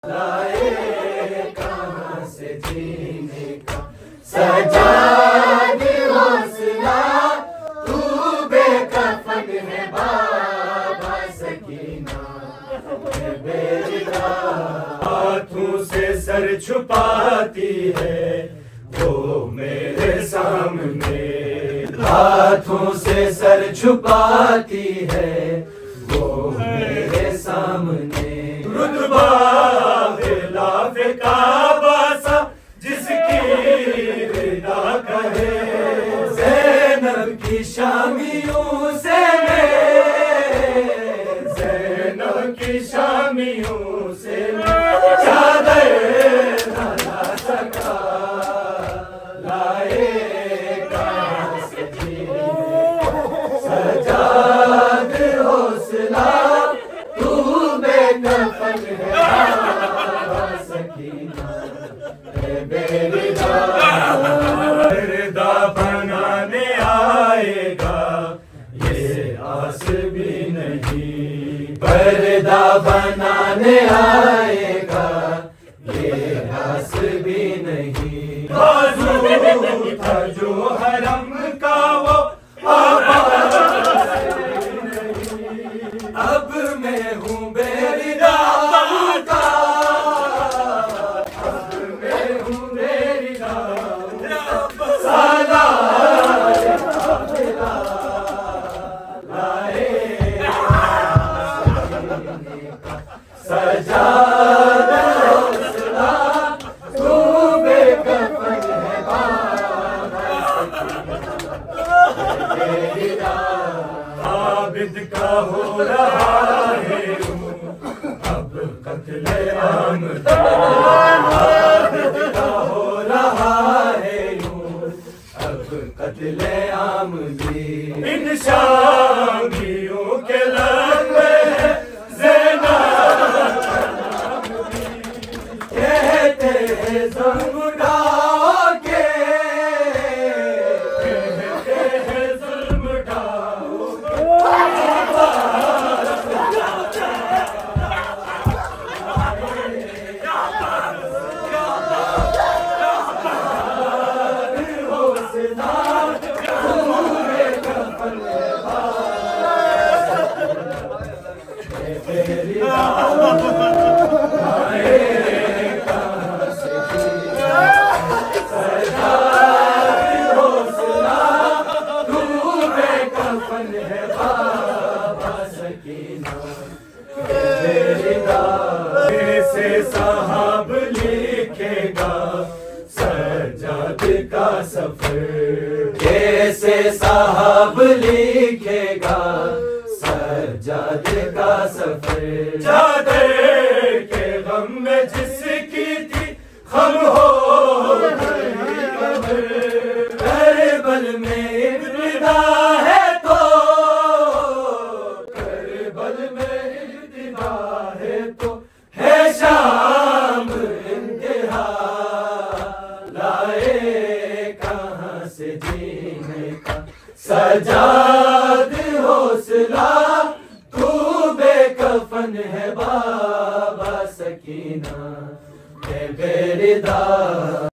लाए कहाँ से जीने का सजाद हौसला, तू बेकफन है बाबा सकीना बेरिदा। हाथों से सर छुपाती है वो मेरे सामने, हाथों से सर छुपाती है वो मेरे सामने। रुतबा खिलाफ काबा सा जिसकी रिदा कहे, ज़ैनब की शामियों से ज़ैनब की शामियों से चादर न ला सका, लाए कहाँ से जीने सजाद हौसला, तू बेकफन है बाबा सकीना बेरिदा। पर्दा बनाने आएगा ये आस भी नहीं, पर्दा बनाने आएगा ये आस भी नहीं। बाजू था जो हरम का वो अब मैं हूँ बेरिदा का, अब मैं हूँ बेरिदा साला लाए सजाद हौसला, तू बेकफन है बाबा बेरिदा। आबिद का हो रहा है अब कत्ले आम, आबिद का हो रहा है अब कत्ले आम भी। इन शामियों के लगे ज़ैनब कहते हैं ज़ुल्म उठाओ के, कहते हैं ज़ुल्म उठाओ से साहब लिखेगा सजाद का सफर, कैसे साहब लिखेगा सजाद का सफर। चादर के गम में जिसकी थी हम हो करबल में इब्तिदा है तो, करबल में इब्तिदा है तो है शाम इंतहा, लाए कहाँ से जीने का सजाद हौसला, तू बेकफन है बाबा सकीना बेरिदा।